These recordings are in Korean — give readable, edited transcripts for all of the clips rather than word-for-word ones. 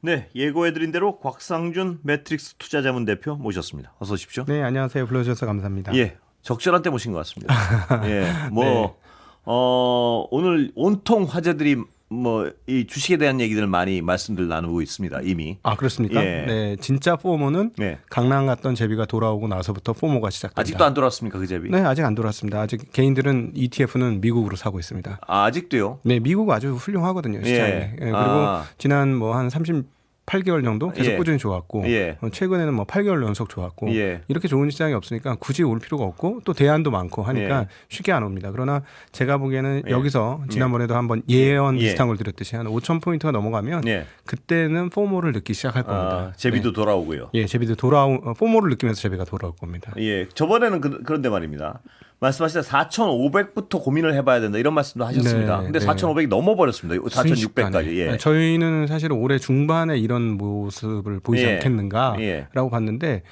네, 예고해드린 대로 곽상준 매트릭스 투자자문 대표 모셨습니다. 어서 오십시오. 네, 안녕하세요. 불러주셔서 감사합니다. 예, 적절한 때 모신 것 같습니다. 예, 네. 오늘 온통 화제들이 이 주식에 대한 얘기들 많이 말씀들 나누고 있습니다. 이미. 아, 그렇습니까? 예. 네, 진짜 포모는 네. 강남 갔던 제비가 돌아오고 나서부터 포모가 시작됩니다. 아직도 안 돌아왔습니까, 그 제비? 네, 아직 안 돌아왔습니다. 아직 개인들은 ETF는 미국으로 사고 있습니다. 아, 아직도요? 네, 미국 아주 훌륭하거든요, 시장에. 예. 예, 그리고 아. 지난 한 38개월 정도 계속 예. 꾸준히 좋았고 예. 최근에는 8개월 연속 좋았고 예. 이렇게 좋은 시장이 없으니까 굳이 올 필요가 없고 또 대안도 많고 하니까 예. 쉽게 안 옵니다. 그러나 제가 보기에는 예. 여기서 지난번에도 한번 예언 예. 비슷한 걸 드렸듯이 한 5,000포인트가 넘어가면 예. 그때는 포모를 느끼기 시작할 겁니다. 제비도 네. 돌아오고요. 예, 제비도 포모를 느끼면서 제비가 돌아올 겁니다. 예, 저번에는 그런데 말입니다. 말씀하실 때 4,500부터 고민을 해봐야 된다 이런 말씀도 하셨습니다. 네, 근데 네. 4,500이 넘어버렸습니다. 4,600까지. 예. 네, 저희는 사실 올해 중반에 이런 모습을 보이지 예. 않겠는가라고 예. 봤는데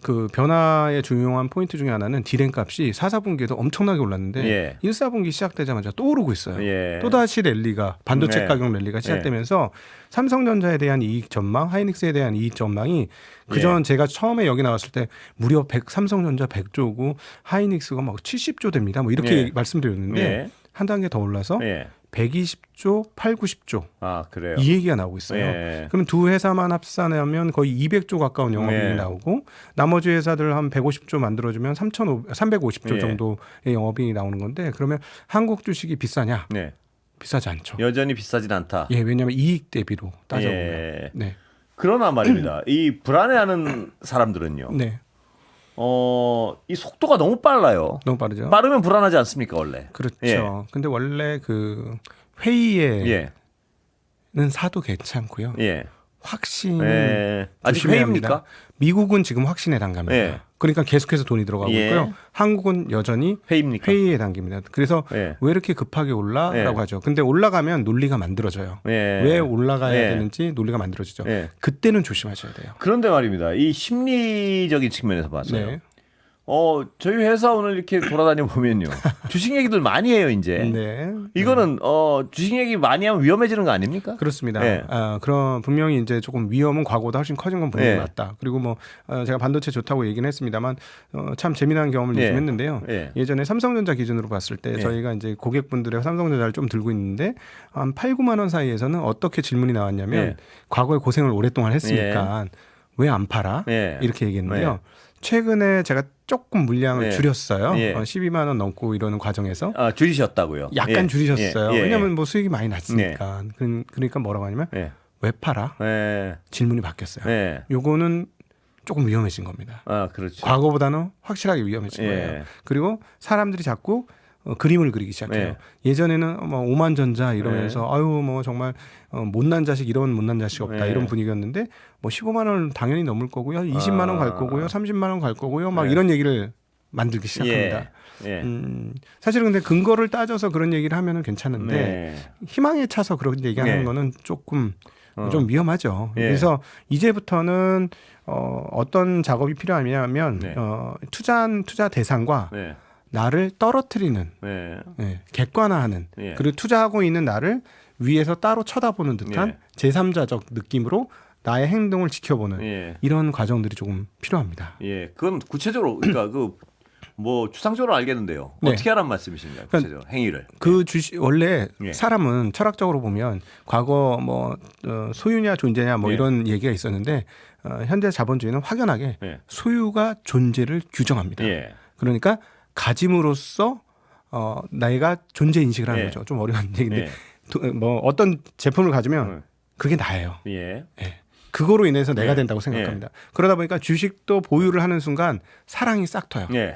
그 변화의 중요한 포인트 중에 하나는 디램 값이 4, 4분기에도 엄청나게 올랐는데 예. 1, 4분기 시작되자마자 또 오르고 있어요. 예. 또다시 랠리가 반도체 네. 가격 랠리가 시작되면서 삼성전자에 대한 이익 전망, 하이닉스에 대한 이익 전망이 그전 예. 제가 처음에 여기 나왔을 때 무려 삼성전자 100조고 하이닉스가 막 70조 됩니다. 뭐 이렇게 예. 말씀드렸는데 예. 한 단계 더 올라서 예. 120조, 8, 90조 아, 그래요. 이 얘기가 나오고 있어요. 예. 그럼 두 회사만 합산하면 거의 200조 가까운 영업이익이 예. 나오고 나머지 회사들 한 150조 만들어주면 350조 예. 정도의 영업이익이 나오는 건데 그러면 한국 주식이 비싸냐? 네. 비싸지 않죠. 여전히 비싸진 않다. 예, 왜냐하면 이익 대비로 따져보면. 예. 네. 그러나 말입니다. 이 불안해하는 사람들은요. 네. 이 속도가 너무 빨라요. 너무 빠르죠. 빠르면 불안하지 않습니까, 원래? 그렇죠. 예. 근데 원래 그 회의에는 예. 사도 괜찮고요. 예. 확신은 예. 아직 조심해야 회의입니까? 합니다. 미국은 지금 확신에 단갑니다. 예. 그러니까 계속해서 돈이 들어가고 예. 있고요. 한국은 여전히 회의입니까? 회의에 당깁니다. 그래서 예. 왜 이렇게 급하게 올라라고 예. 하죠. 근데 올라가면 논리가 만들어져요. 예. 왜 올라가야 예. 되는지 논리가 만들어지죠. 예. 그때는 조심하셔야 돼요. 그런데 말입니다. 이 심리적인 측면에서 봐서요. 네. 저희 회사 오늘 이렇게 돌아다녀 보면요. 주식 얘기들 많이 해요, 이제. 네. 이거는 주식 얘기 많이 하면 위험해지는 거 아닙니까? 그렇습니다. 예. 그런 분명히 이제 조금 위험은 과거보다 훨씬 커진 건 분명히 예. 맞다. 그리고 제가 반도체 좋다고 얘기는 했습니다만 참 재미난 경험을 예. 요즘 했는데요. 예. 예전에 삼성전자 기준으로 봤을 때 예. 저희가 이제 고객분들의 삼성전자를 좀 들고 있는데 한 8, 9만 원 사이에서는 어떻게 질문이 나왔냐면 예. 과거에 고생을 오랫동안 했으니까 왜 안 팔아? 예. 이렇게 얘기했는데요. 최근에 제가 조금 물량을 예. 줄였어요. 예. 12만 원 넘고 이러는 과정에서 줄이셨다고요? 약간 예. 줄이셨어요. 예. 예. 왜냐하면 수익이 많이 났으니까. 그러니까 뭐라고 하냐면 예. 왜 팔아? 예. 질문이 바뀌었어요. 예. 요거는 조금 위험해진 겁니다. 아, 그렇죠. 과거보다는 확실하게 위험해진 예. 거예요. 그리고 사람들이 자꾸 그림을 그리기 시작해요. 예. 예전에는 오만전자 이러면서 예. 아유 정말 못난 자식 이런 못난 자식 없다 예. 이런 분위기였는데 15만 원 당연히 넘을 거고요. 20만 원 갈 거고요. 30만 원 갈 거고요. 막 예. 이런 얘기를 만들기 시작합니다. 예. 사실은 근데 근거를 따져서 그런 얘기를 하면은 괜찮은데 네. 희망에 차서 그런 얘기하는 네. 거는 조금 좀 위험하죠. 예. 그래서 이제부터는 어떤 작업이 필요하냐면 네. 투자 대상과 네. 나를 떨어뜨리는 네. 객관화하는 예. 그리고 투자하고 있는 나를 위에서 따로 쳐다보는 듯한 예. 제3자적 느낌으로 나의 행동을 지켜보는 예. 이런 과정들이 조금 필요합니다. 예. 그건 구체적으로 그러니까 추상적으로 알겠는데요. 네. 어떻게 하란 말씀이신가요? 구체적으로 행위를. 그 주식 원래 예. 사람은 철학적으로 보면 과거 소유냐 존재냐 예. 이런 얘기가 있었는데 현대 자본주의는 확연하게 예. 소유가 존재를 규정합니다. 예. 그러니까 가짐으로써 내가 존재 인식을 하는 예. 거죠. 좀 어려운 얘기인데 예. 어떤 제품을 가지면 그게 나예요. 예. 예. 그거로 인해서 내가 예. 된다고 생각합니다. 그러다 보니까 주식도 보유를 하는 순간 사랑이 싹 터요. 예.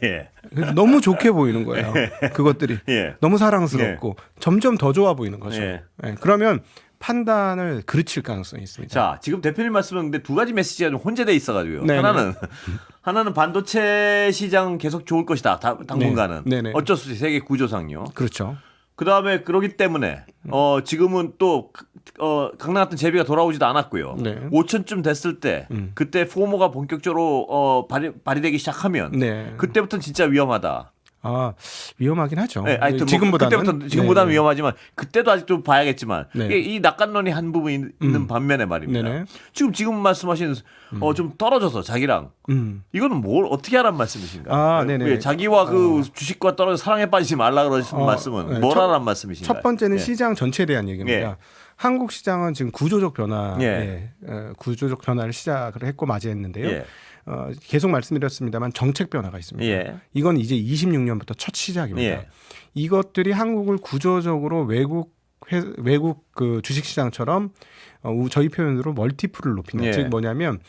예. 그래서 너무 좋게 보이는 거예요. 그것들이 예. 너무 사랑스럽고 점점 더 좋아 보이는 거죠. 예. 예. 그러면 판단을 그르칠 가능성이 있습니다. 자, 지금 대표님 말씀하는데 두 가지 메시지가 좀 혼재돼 있어가지고요. 네네. 하나는 반도체 시장 계속 좋을 것이다. 당분간은. 네. 네네. 어쩔 수 없이 세계 구조상요. 그렇죠. 그 다음에 그러기 때문에 지금은 또 강남 같은 제비가 돌아오지도 않았고요. 네. 5천쯤 됐을 때 그때 포모가 본격적으로 발휘되기 시작하면 네. 그때부터는 진짜 위험하다. 위험하긴 하죠. 네, 하여튼 지금보다는 그때부터 지금보다는 위험하지만 그때도 아직도 봐야겠지만 네. 이게 이 낙관론이 한 부분 있는 반면에 말입니다. 네네. 지금 말씀하신 좀 떨어져서 자기랑 이거는 뭘 어떻게 하란 말씀이신가요? 네네. 자기와 그 주식과 떨어져 사랑에 빠지지 말라 그러시는 말씀은 네. 뭘 하란 말씀이신가요? 첫 번째는 예. 시장 전체에 대한 얘기입니다. 예. 한국 시장은 지금 구조적 변화, 예. 구조적 변화를 시작을 했고 맞이했는데요. 예. 계속 말씀드렸습니다만 정책 변화가 있습니다. 예. 이건 이제 26년부터 첫 시작입니다. 예. 이것들이 한국을 구조적으로 외국 그 주식시장처럼 저희 표현으로 멀티플을 높인다. 예. 즉 뭐냐면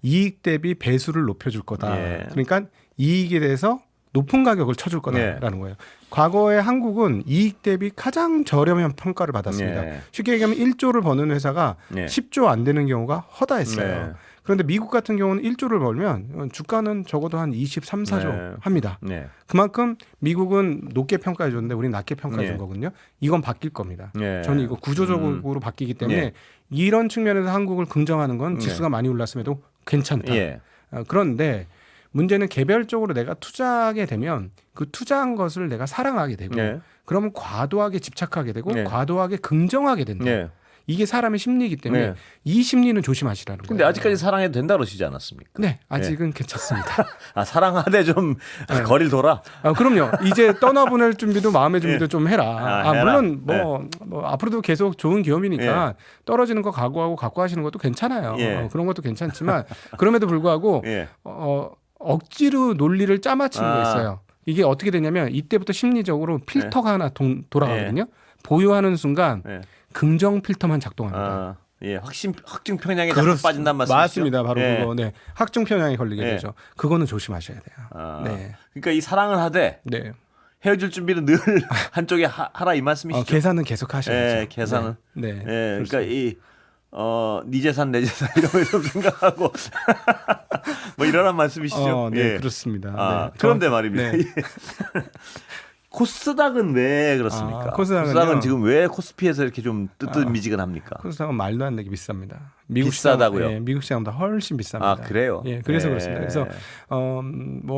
이익 대비 배수를 높여줄 거다. 예. 그러니까 이익에 대해서 높은 가격을 쳐줄 거다라는 거예요. 과거에 한국은 이익 대비 가장 저렴한 평가를 받았습니다. 예. 쉽게 얘기하면 1조를 버는 회사가 예. 10조 안 되는 경우가 허다했어요. 네. 그런데 미국 같은 경우는 1조를 벌면 주가는 적어도 한 23, 4조 네. 합니다. 네. 그만큼 미국은 높게 평가해 줬는데 우리는 낮게 평가해 준 네. 거거든요. 이건 바뀔 겁니다. 네. 저는 이거 구조적으로 바뀌기 때문에 네. 이런 측면에서 한국을 긍정하는 건 네. 지수가 많이 올랐음에도 괜찮다. 예. 그런데 문제는 개별적으로 내가 투자하게 되면 그 투자한 것을 내가 사랑하게 되고 네. 그러면 과도하게 집착하게 되고 네. 과도하게 긍정하게 된다. 네. 이게 사람의 심리이기 때문에 네. 이 심리는 조심하시라는 근데 거예요. 아직까지 사랑해도 된다 그러시지 않았습니까? 네, 아직은 괜찮습니다. 사랑하되 좀 네. 거리를 둬라. 그럼요. 이제 떠나보낼 준비도 마음의 준비도 좀 해라. 해라. 물론 뭐 앞으로도 계속 좋은 기업이니까 떨어지는 거 각오하고 갖고 하시는 것도 괜찮아요. 예. 그런 것도 괜찮지만 그럼에도 불구하고 예. 억지로 논리를 짜맞추는 거 있어요. 이게 어떻게 되냐면 이때부터 심리적으로 필터가 하나 돌아가거든요. 보유하는 순간 예. 긍정 필터만 작동합니다. 예, 확증 편향에 자꾸 빠진단 말씀이시죠? 맞습니다. 바로 예. 그거. 네. 확증 편향에 걸리게 예. 되죠. 그거는 조심하셔야 돼요. 네. 그러니까 이 사랑을 하되 네. 헤어질 준비는 늘 한쪽에 하라 이 말씀이시죠? 계산은 계속 하셔야죠. 예, 계산은. 네. 예, 그러니까 네 재산 내 재산 이런 걸 좀 생각하고 뭐 이러란 말씀이시죠? 네, 예. 그렇습니다. 네. 그런데 말입니다. 네. 코스닥은 왜 그렇습니까? 코스닥은 지금 왜 코스피에서 이렇게 좀 뜨뜻미지근합니까? 코스닥은 말도 안 되게 비쌉니다. 비싸다고요? 시장, 미국 시장보다 훨씬 비쌉니다. 그래요? 예, 그래서 그렇습니다. 그래서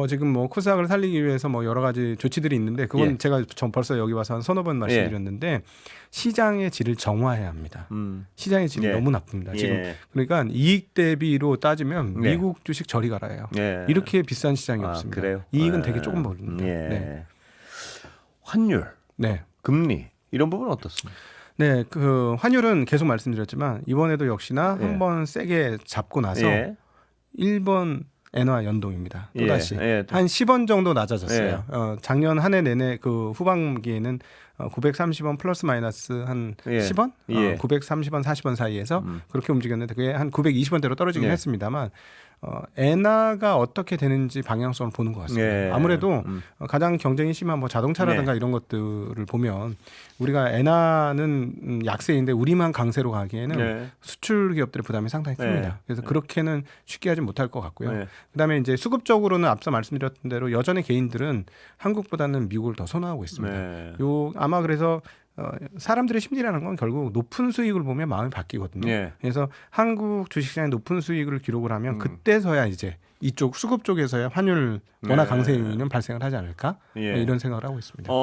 지금 코스닥을 살리기 위해서 여러 가지 조치들이 있는데 그건 제가 벌써 여기 와서 한 서너 번 말씀드렸는데 시장의 질을 정화해야 합니다. 시장의 질이 너무 나쁩니다. 지금 그러니까 이익 대비로 따지면 미국 주식 저리 가라예요. 이렇게 비싼 시장이 없습니다. 그래요? 이익은 되게 조금 벌립니다. 네. 환율, 네. 금리 이런 부분은 어떻습니까? 네, 그 환율은 계속 말씀드렸지만 이번에도 역시나 한번 세게 잡고 나서 1번 엔화 연동입니다. 또다시 한 10원 정도 낮아졌어요. 작년 한 해 내내 그 후반기에는 930원 플러스 마이너스 한 10원? 930원, 40원 사이에서 그렇게 움직였는데 그게 한 920원대로 떨어지긴 했습니다만 엔화가 어떻게 되는지 방향성을 보는 것 같습니다. 아무래도 가장 경쟁이 심한 자동차라든가 이런 것들을 보면 우리가 엔화는 약세인데 우리만 강세로 가기에는 수출 기업들의 부담이 상당히 큽니다. 그래서 그렇게는 쉽게 하지 못할 것 같고요. 그다음에 이제 수급적으로는 앞서 말씀드렸던 대로 여전히 개인들은 한국보다는 미국을 더 선호하고 있습니다. 아마 그래서 사람들의 심리라는 건 결국 높은 수익을 보면 마음이 바뀌거든요. 그래서 한국 주식시장에 높은 수익을 기록을 하면 그때서야 이제 이쪽 수급 쪽에서야 환율 원화 강세 요인은 발생을 하지 않을까 이런 생각을 하고 있습니다.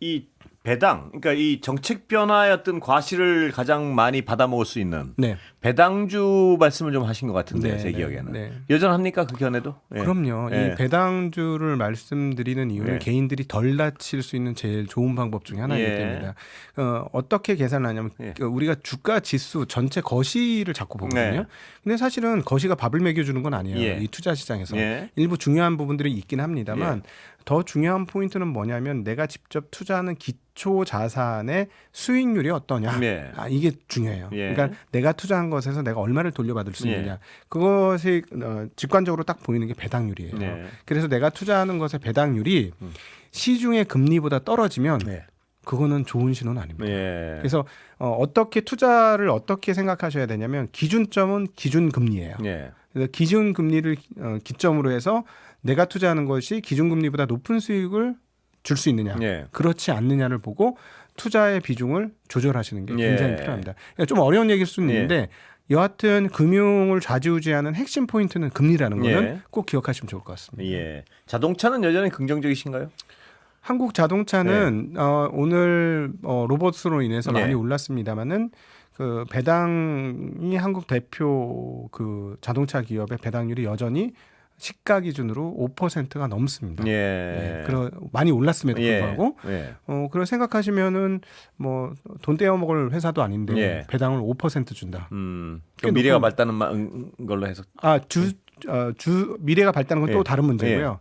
이 배당, 그러니까 이 정책 변화의 어떤 과실을 가장 많이 받아먹을 수 있는 배당주 말씀을 좀 하신 것 같은데 제 기억에는 여전합니까 그 견해도? 그럼요. 이 배당주를 말씀드리는 이유는 개인들이 덜 다칠 수 있는 제일 좋은 방법 중에 하나이기 때문입니다. 어떻게 계산을 하냐면 우리가 주가 지수 전체 거시를 자꾸 보거든요. 근데 사실은 거시가 밥을 먹여주는 건 아니에요. 이 투자 시장에서 일부 중요한 부분들이 있긴 합니다만 더 중요한 포인트는 뭐냐면 내가 직접 투자하는 기초 자산의 수익률이 어떠냐. 이게 중요해요. 그러니까 내가 투자한 것에서 내가 얼마를 돌려받을 수 있느냐. 그것이 직관적으로 딱 보이는 게 배당률이에요. 그래서 내가 투자하는 것의 배당률이 시중의 금리보다 떨어지면 그거는 좋은 신호는 아닙니다. 그래서 어떻게 투자를 어떻게 생각하셔야 되냐면 기준점은 기준금리예요. 그래서 기준금리를 기점으로 해서 내가 투자하는 것이 기준금리보다 높은 수익을 줄 수 있느냐 그렇지 않느냐를 보고 투자의 비중을 조절하시는 게 굉장히 필요합니다. 그러니까 좀 어려운 얘기일 수는 있는데 여하튼 금융을 좌지우지하는 핵심 포인트는 금리라는 거는 꼭 기억하시면 좋을 것 같습니다. 자동차는 여전히 긍정적이신가요? 한국 자동차는 오늘 로봇으로 인해서 많이 올랐습니다만은 그 배당이 한국 대표 그 자동차 기업의 배당률이 여전히 시가 기준으로 5%가 넘습니다. 많이 올랐음에도 불구하고 그걸 생각하시면은 뭐 돈 떼어 먹을 회사도 아닌데 배당을 5% 준다. 미래가 밝다는 걸로 해서 미래가 밝다는 건 또 다른 문제고요.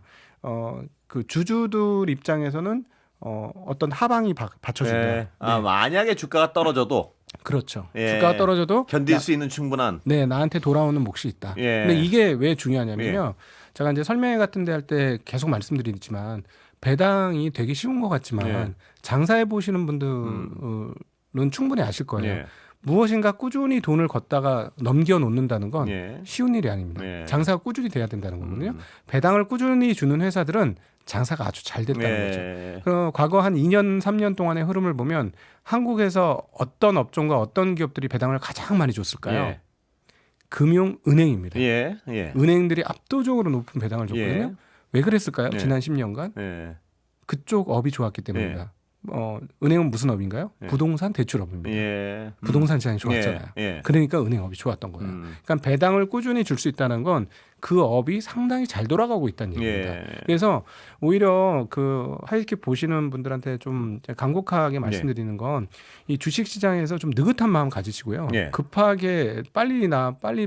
그 주주들 입장에서는 어떤 하방이 받쳐준다. 만약에 주가가 떨어져도 그렇죠. 주가가 떨어져도 견딜 수 있는 충분한 나한테 돌아오는 몫이 있다. 근데 이게 왜 중요하냐면요. 제가 이제 설명회 같은 데 할 때 계속 말씀드리지만 배당이 되게 쉬운 것 같지만 장사해 보시는 분들은 충분히 아실 거예요. 무엇인가 꾸준히 돈을 걷다가 넘겨 놓는다는 건 쉬운 일이 아닙니다. 장사가 꾸준히 돼야 된다는 거거든요. 배당을 꾸준히 주는 회사들은 장사가 아주 잘 됐다는 거죠. 그럼 과거 한 2년, 3년 동안의 흐름을 보면 한국에서 어떤 업종과 어떤 기업들이 배당을 가장 많이 줬을까요? 금융은행입니다. 은행들이 압도적으로 높은 배당을 줬거든요. 왜 그랬을까요? 지난 10년간? 그쪽 업이 좋았기 때문입니다. 은행은 무슨 업인가요? 부동산 대출업입니다. 부동산 시장이 좋았잖아요. 그러니까 은행업이 좋았던 거예요. 그러니까 배당을 꾸준히 줄 수 있다는 건 그 업이 상당히 잘 돌아가고 있다는 얘기입니다. 그래서 오히려 그 하이킥 보시는 분들한테 좀 간곡하게 말씀드리는 건 이 주식 시장에서 좀 느긋한 마음 가지시고요. 급하게 빨리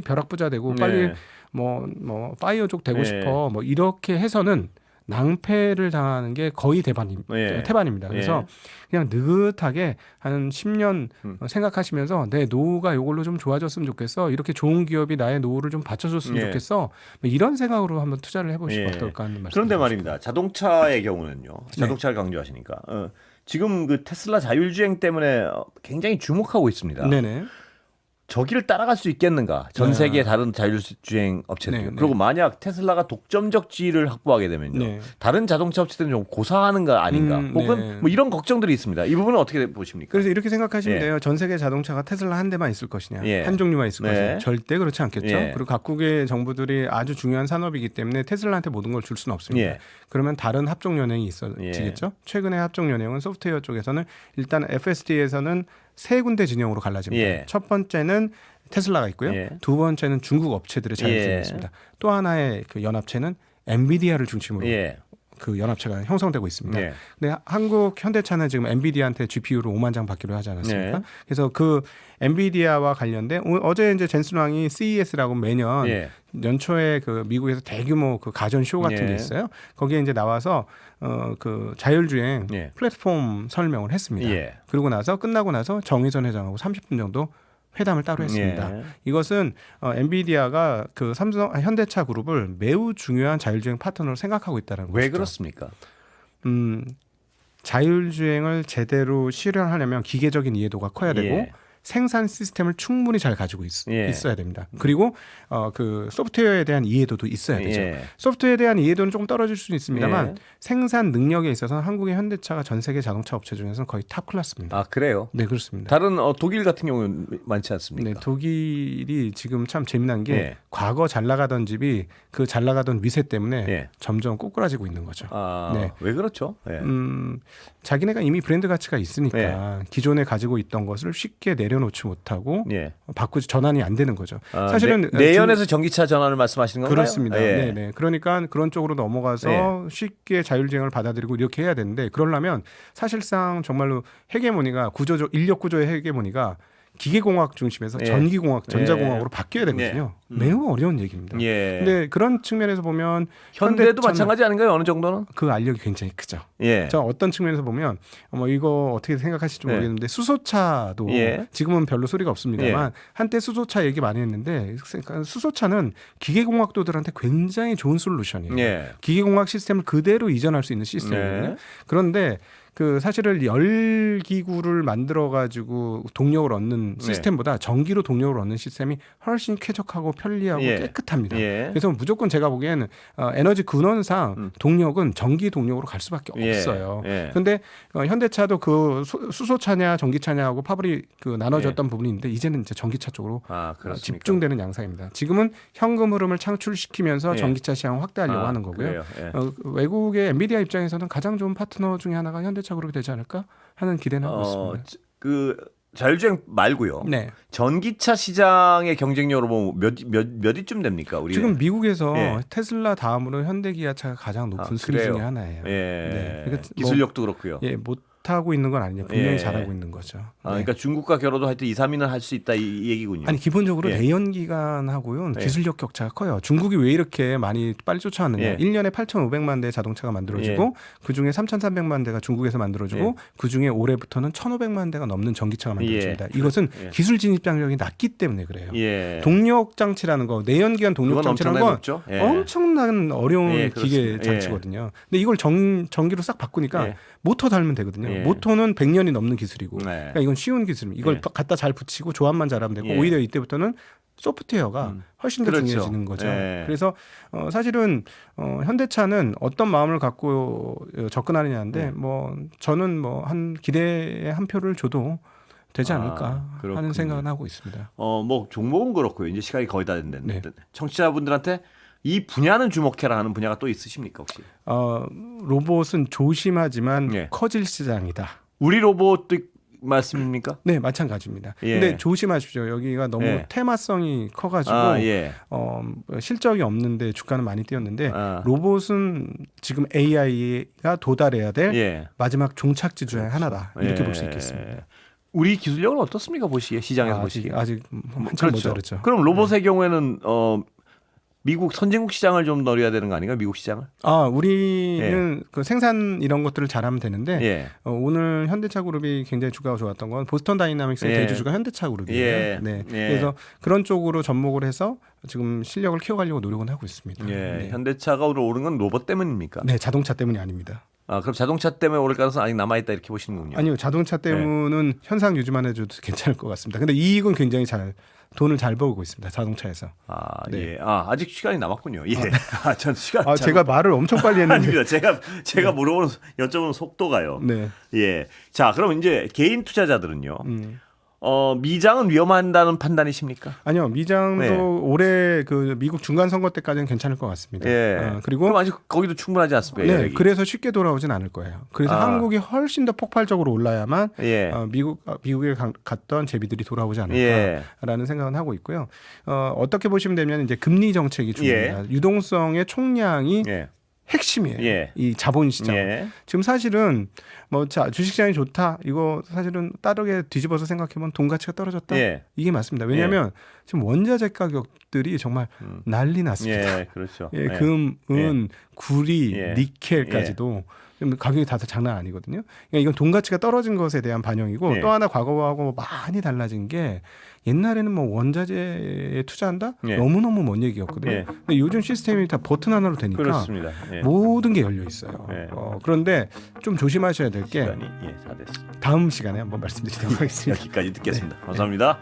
벼락부자 되고 빨리 뭐 파이어족 되고 싶어 뭐 이렇게 해서는 낭패를 당하는 게 거의 태반입니다. 그래서 그냥 느긋하게 한 10년 생각하시면서 내 노후가 이걸로 좀 좋아졌으면 좋겠어. 이렇게 좋은 기업이 나의 노후를 좀 받쳐줬으면 좋겠어. 뭐 이런 생각으로 한번 투자를 해보시면 어떨까 하는 말씀. 그런데 말입니다. 자동차의 경우는요. 자동차를 강조하시니까 지금 그 테슬라 자율주행 때문에 굉장히 주목하고 있습니다. 저기를 따라갈 수 있겠는가? 전 세계 다른 자율주행 업체들. 그리고 만약 테슬라가 독점적 지위를 확보하게 되면요. 다른 자동차 업체들은 좀 고사하는 거 아닌가? 혹은 뭐 이런 걱정들이 있습니다. 이 부분은 어떻게 보십니까? 그래서 이렇게 생각하시면 돼요. 전 세계 자동차가 테슬라 한 대만 있을 것이냐? 한 종류만 있을 것이냐? 절대 그렇지 않겠죠. 그리고 각국의 정부들이 아주 중요한 산업이기 때문에 테슬라한테 모든 걸 줄 수는 없습니다. 그러면 다른 합종연행이 있어지겠죠. 최근에 합종연행은 소프트웨어 쪽에서는 일단 FSD에서는 세 군데 진영으로 갈라집니다. 첫 번째는 테슬라가 있고요. 두 번째는 중국 업체들의 자율주행이 있습니다. 또 하나의 그 연합체는 엔비디아를 중심으로 그 연합체가 형성되고 있습니다. 근데 한국 현대차는 지금 엔비디아한테 GPU를 5만 장 받기로 하지 않았습니까? 그래서 그 엔비디아와 관련된 어제 이제 젠슨 왕이 CES라고 매년 연초에 그 미국에서 대규모 그 가전 쇼 같은 게 있어요. 거기에 이제 나와서 그 자율주행 플랫폼 설명을 했습니다. 그러고 나서 끝나고 나서 정의선 회장하고 30분 정도 회담을 따로 했습니다. 이것은 엔비디아가 그 삼성 현대차 그룹을 매우 중요한 자율주행 파트너로 생각하고 있다는 거죠. 왜 그렇습니까? 자율주행을 제대로 실현하려면 기계적인 이해도가 커야 되고 생산 시스템을 충분히 잘 가지고 있어야 됩니다. 그리고 그 소프트웨어에 대한 이해도도 있어야 되죠. 소프트웨어에 대한 이해도는 조금 떨어질 수는 있습니다만 생산 능력에 있어서 한국의 현대차가 전 세계 자동차 업체 중에서는 거의 탑 클래스입니다. 아, 그래요? 네, 그렇습니다. 다른 독일 같은 경우는 많지 않습니까? 네, 독일이 지금 참 재미난 게 과거 잘 나가던 집이 그 잘 나가던 위세 때문에 점점 꼬꾸라지고 있는 거죠. 왜 그렇죠? 자기네가 이미 브랜드 가치가 있으니까 기존에 가지고 있던 것을 쉽게 내려놓지 못하고 바꾸지 전환이 안 되는 거죠. 사실은 내연에서 전기차 전환을 말씀하시는 건가요? 그렇습니다. 네. 그러니까 그런 쪽으로 넘어가서 쉽게 자율주행을 받아들이고 이렇게 해야 되는데 그러려면 사실상 정말로 헤게모니가 인력 구조의 헤게모니가 기계공학 중심에서 전기공학, 전자공학으로 바뀌어야 되거든요. 매우 어려운 얘기입니다. 근데 그런 측면에서 보면 현대도 마찬가지 아닌가요? 어느 정도는? 그 알력이 굉장히 크죠. 저 어떤 측면에서 보면 이거 어떻게 생각하실지 모르겠는데 수소차도 지금은 별로 소리가 없습니다만 한때 수소차 얘기 많이 했는데 수소차는 기계공학도들한테 굉장히 좋은 솔루션이에요. 기계공학 시스템을 그대로 이전할 수 있는 시스템이거든요. 그런데 그 사실은 열기구를 만들어 가지고 동력을 얻는 시스템보다 전기로 동력을 얻는 시스템이 훨씬 쾌적하고 편리하고 깨끗합니다. 그래서 무조건 제가 보기에는 에너지 근원상 동력은 전기 동력으로 갈 수밖에 없어요. 그런데 현대차도 그 수소차냐 전기차냐하고 파벌이 그 나눠졌던 부분이 있는데 이제는 이제 전기차 쪽으로 집중되는 양상입니다. 지금은 현금 흐름을 창출시키면서 전기차 시장을 확대하려고 하는 거고요. 외국의 엔비디아 입장에서는 가장 좋은 파트너 중에 하나가 현대차 그룹이 되지 않을까 하는 기대는 하고 있습니다. 그 자율주행 말고요. 네. 전기차 시장의 경쟁력으로 보면 몇 위쯤 됩니까? 우리 지금 미국에서 테슬라 다음으로 현대 기아차가 가장 높은 순위 중에 하나예요. 네. 그러니까 기술력도 그렇고요. 못하고 있는 건 아니에요. 분명히 잘하고 있는 거죠. 그러니까 중국과 겨뤄도 하여튼 2, 3위는 할 수 있다 이 얘기군요. 아니 기본적으로 내연기관하고요 기술력 격차가 커요. 중국이 왜 이렇게 많이 빨리 쫓아왔느냐. 1년에 8,500만 대의 자동차가 만들어지고 그중에 3,300만 대가 중국에서 만들어지고 그중에 올해부터는 1,500만 대가 넘는 전기차가 만들어집니다. 이것은 기술 진입 장벽이 낮기 때문에 그래요. 동력 장치라는 거, 내연기관 동력 장치라는 건 엄청난 어려운 기계 장치거든요. 근데 이걸 전기로 싹 바꾸니까 모터 달면 되거든요. 모터는 100년이 넘는 기술이고 그러니까 이건 쉬운 기술입니다. 이걸 갖다 잘 붙이고 조합만 잘하면 되고 오히려 이때부터는 소프트웨어가 훨씬 더 중요해지는 거죠. 그래서 사실은 현대차는 어떤 마음을 갖고 접근하느냐인데 뭐 저는 뭐 한 기대에 한 표를 줘도 되지 않을까 하는 생각은 하고 있습니다. 뭐 종목은 그렇고요. 이제 시간이 거의 다 됐는데 청취자분들한테 이 분야는 주목해라 하는 분야가 또 있으십니까 혹시? 로봇은 조심하지만 커질 시장이다. 우리 로봇도 말씀입니까? 네, 마찬가지입니다. 근데 조심하십시오. 여기가 너무 테마성이 커가지고 실적이 없는데 주가는 많이 뛰었는데 로봇은 지금 AI가 도달해야 될 마지막 종착지 중에 하나다. 이렇게 볼 수 있겠습니다. 우리 기술력은 어떻습니까 보시기에 시장에서 보시기에? 아직 한참 모자르죠. 그럼 로봇의 경우에는 미국 선진국 시장을 좀 노려야 되는 거 아닌가? 미국 시장을? 우리는 그 생산 이런 것들을 잘하면 되는데 오늘 현대차 그룹이 굉장히 주가가 좋았던 건 보스턴 다이나믹스의 대주주가 현대차 그룹이에요. 그래서 그런 쪽으로 접목을 해서 지금 실력을 키워가려고 노력은 하고 있습니다. 현대차가 오른 건 로봇 때문입니까? 네, 자동차 때문이 아닙니다. 그럼 자동차 때문에 오를 가능성은 아직 남아있다 이렇게 보시는군요. 아니요. 자동차 때문은 현상 유지만 해줘도 괜찮을 것 같습니다. 근데 이익은 굉장히 돈을 잘 벌고 있습니다. 자동차에서. 아직 시간이 남았군요. 전 시간. 제가 말을 엄청 빨리 했는데. 아닙니다. 제가 여쭤보는 속도가요. 자, 그럼 이제 개인 투자자들은요. 미장은 위험한다는 판단이십니까? 아니요, 미장도 올해 그 미국 중간 선거 때까지는 괜찮을 것 같습니다. 그리고 그럼 아직 거기도 충분하지 않습니까? 그래서 쉽게 돌아오진 않을 거예요. 그래서 한국이 훨씬 더 폭발적으로 올라야만 미국에 갔던 제비들이 돌아오지 않을까라는 생각은 하고 있고요. 어떻게 보시면 되면 이제 금리 정책이 중요합니다. 유동성의 총량이 핵심이에요. 이 자본시장. 지금 사실은 주식시장이 좋다. 이거 사실은 다르게 뒤집어서 생각해보면 돈 가치가 떨어졌다. 이게 맞습니다. 왜냐하면 지금 원자재 가격들이 정말 난리 났습니다. 그렇죠. 금, 은, 구리, 니켈까지도 가격이 다 장난 아니거든요. 그러니까 이건 돈 가치가 떨어진 것에 대한 반영이고 또 하나 과거하고 많이 달라진 게 옛날에는 뭐 원자재에 투자한다? 너무너무 먼 얘기였거든요. 근데 요즘 시스템이 다 버튼 하나로 되니까 그렇습니다. 모든 게 열려 있어요. 그런데 좀 조심하셔야 될 게 다음 시간에 한번 말씀드리도록 하겠습니다. 여기까지 듣겠습니다. 감사합니다.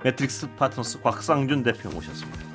매트릭스 파트너스 곽상준 대표 모셨습니다.